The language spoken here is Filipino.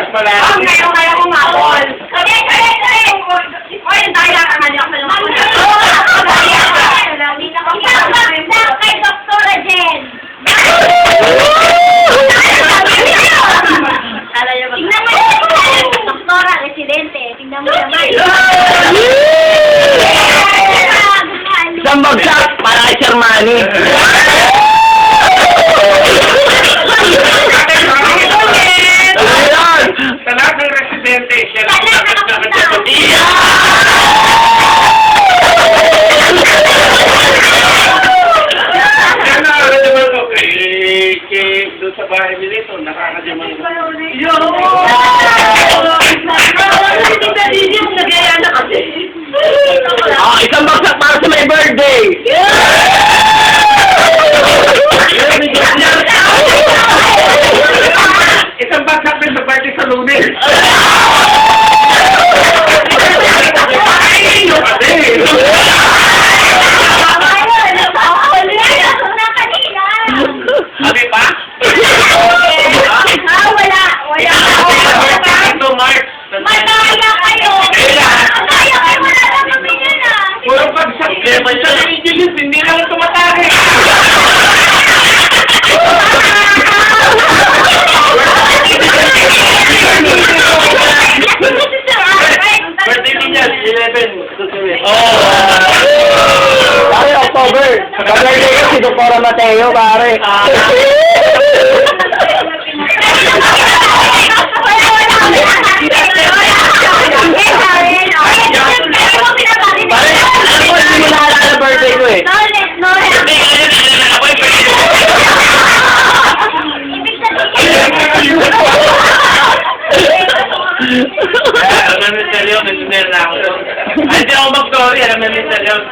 Mas pala. Ngayon kaya kumapol. Kaya. Oy, daya ka nga niya ako naman. Isang kay Dr. Jen. Tingnan mo yung doktora, residente. Tingnan mo naman. Isang bagsak para kay Sir Manny. Sa lahat ng residente, siya lang yan na, nakakajaman ko doon sa bahay nito, nakakajaman ko. Isang bagsak para sa my birthday. Isang bagsak din sa party sa Lunes. Sabi pa? Wala. Ito, Mark. Mataya kayo. Mataya kayo. Wala na kami yan ah. Puro bagsak. Hindi lang tumatake. Birthday niya, 11. Pare, October. Birthday ko si Dr. Mateo, pare. Pare, alam mo, hindi mo naalala birthday ko eh. Alam namin sa Leon, nag-email na ako doon. Ay, hindi ako mag-sorry, alam namin sa Leon.